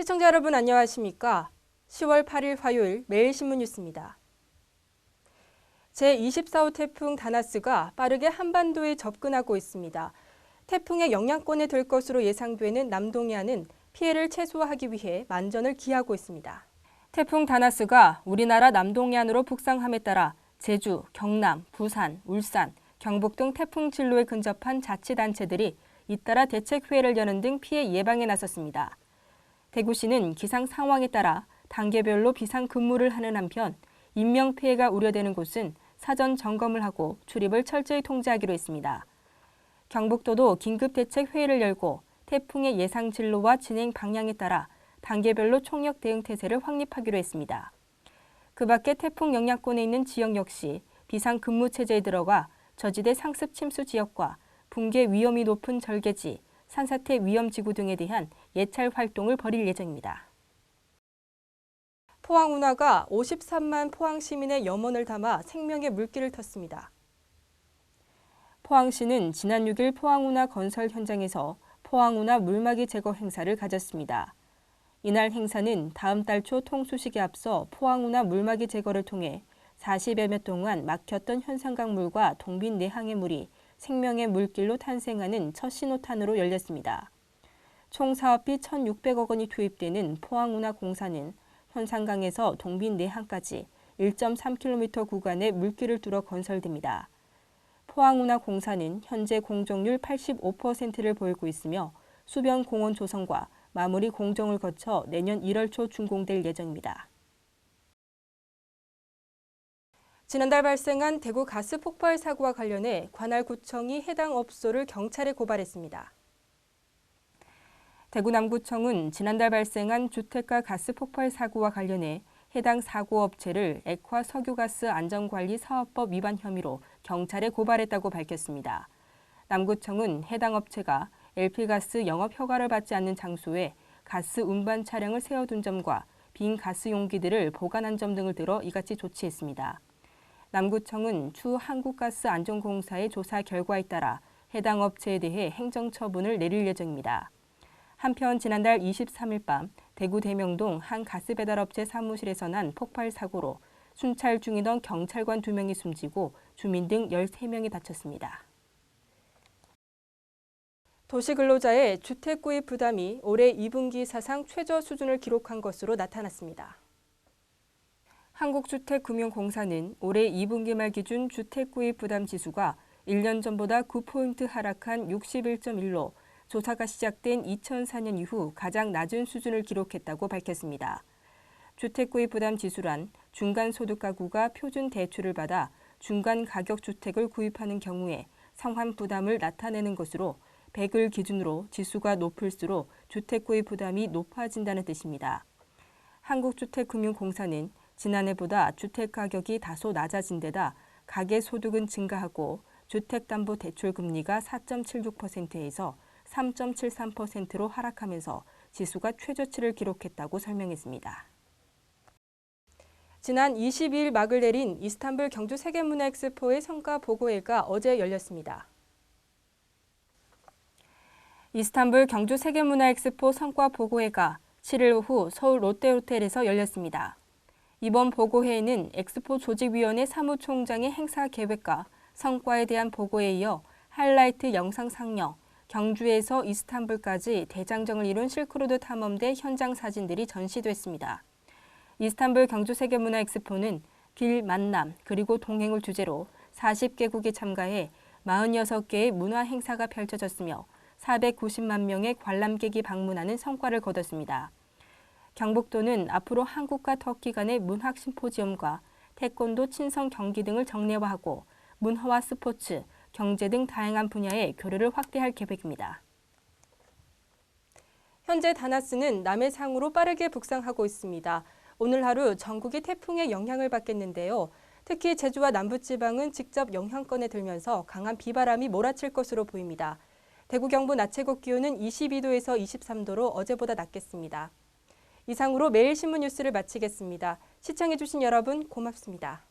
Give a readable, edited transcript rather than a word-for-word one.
시청자 여러분 안녕하십니까? 10월 8일 화요일 매일신문 뉴스입니다. 제24호 태풍 다나스가 빠르게 한반도에 접근하고 있습니다. 태풍의 영향권에 들 것으로 예상되는 남동해안은 피해를 최소화하기 위해 만전을 기하고 있습니다. 태풍 다나스가 우리나라 남동해안으로 북상함에 따라 제주, 경남, 부산, 울산, 경북 등 태풍 진로에 근접한 자치단체들이 잇따라 대책회의를 여는 등 피해 예방에 나섰습니다. 대구시는 기상 상황에 따라 단계별로 비상근무를 하는 한편 인명피해가 우려되는 곳은 사전 점검을 하고 출입을 철저히 통제하기로 했습니다. 경북도도 긴급대책회의를 열고 태풍의 예상 진로와 진행 방향에 따라 단계별로 총력 대응 태세를 확립하기로 했습니다. 그 밖에 태풍 영향권에 있는 지역 역시 비상근무 체제에 들어가 저지대 상습 침수 지역과 붕괴 위험이 높은 절개지, 산사태 위험지구 등에 대한 예찰 활동을 벌일 예정입니다. 포항운하가 53만 포항 시민의 염원을 담아 생명의 물길을 텄습니다. 포항시는 지난 6일 포항운하 건설 현장에서 포항운하 물막이 제거 행사를 가졌습니다. 이날 행사는 다음 달 초 통수식에 앞서 포항운하 물막이 제거를 통해 40여 년 동안 막혔던 현상강물과 동빈 내항의 물이 생명의 물길로 탄생하는 첫 신호탄으로 열렸습니다. 총 사업비 1,600억 원이 투입되는 포항운하공사는 현상강에서 동빈 내항까지 1.3km 구간의 물길을 뚫어 건설됩니다. 포항운하공사는 현재 공정률 85%를 보이고 있으며 수변 공원 조성과 마무리 공정을 거쳐 내년 1월 초 준공될 예정입니다. 지난달 발생한 대구 가스 폭발 사고와 관련해 관할구청이 해당 업소를 경찰에 고발했습니다. 대구 남구청은 지난달 발생한 주택가 가스 폭발 사고와 관련해 해당 사고 업체를 액화 석유가스 안전관리 사업법 위반 혐의로 경찰에 고발했다고 밝혔습니다. 남구청은 해당 업체가 LP가스 영업 허가를 받지 않는 장소에 가스 운반 차량을 세워둔 점과 빈 가스 용기들을 보관한 점 등을 들어 이같이 조치했습니다. 남구청은 추후 한국가스안전공사의 조사 결과에 따라 해당 업체에 대해 행정처분을 내릴 예정입니다. 한편 지난달 23일 밤 대구 대명동 한 가스배달업체 사무실에서 난 폭발 사고로 순찰 중이던 경찰관 2명이 숨지고 주민 등 13명이 다쳤습니다. 도시근로자의 주택구입 부담이 올해 2분기 사상 최저 수준을 기록한 것으로 나타났습니다. 한국주택금융공사는 올해 2분기 말 기준 주택구입 부담 지수가 1년 전보다 9포인트 하락한 61.1로 조사가 시작된 2004년 이후 가장 낮은 수준을 기록했다고 밝혔습니다. 주택구입 부담 지수란 중간소득 가구가 표준 대출을 받아 중간 가격 주택을 구입하는 경우에 상환 부담을 나타내는 것으로 100을 기준으로 지수가 높을수록 주택구입 부담이 높아진다는 뜻입니다. 한국주택금융공사는 지난해보다 주택가격이 다소 낮아진 데다 가계소득은 증가하고 주택담보대출금리가 4.76%에서 3.73%로 하락하면서 지수가 최저치를 기록했다고 설명했습니다. 지난 22일 막을 내린 이스탄불 경주 세계문화엑스포의 성과 보고회가 어제 열렸습니다. 이스탄불 경주 세계문화엑스포 성과 보고회가 7일 오후 서울 롯데호텔에서 열렸습니다. 이번 보고회에는 엑스포 조직위원회 사무총장의 행사 계획과 성과에 대한 보고에 이어 하이라이트 영상 상영, 경주에서 이스탄불까지 대장정을 이룬 실크로드 탐험대 현장 사진들이 전시됐습니다. 이스탄불 경주 세계문화엑스포는 길, 만남, 그리고 동행을 주제로 40개국이 참가해 46개의 문화 행사가 펼쳐졌으며 490만 명의 관람객이 방문하는 성과를 거뒀습니다. 경북도는 앞으로 한국과 터키 간의 문학 심포지엄과 태권도 친선 경기 등을 정례화하고 문화와 스포츠, 경제 등 다양한 분야의 교류를 확대할 계획입니다. 현재 다나스는 남해상으로 빠르게 북상하고 있습니다. 오늘 하루 전국이 태풍의 영향을 받겠는데요. 특히 제주와 남부지방은 직접 영향권에 들면서 강한 비바람이 몰아칠 것으로 보입니다. 대구 경북 낮 최고 기온은 22도에서 23도로 어제보다 낮겠습니다. 이상으로 매일신문 뉴스를 마치겠습니다. 시청해주신 여러분 고맙습니다.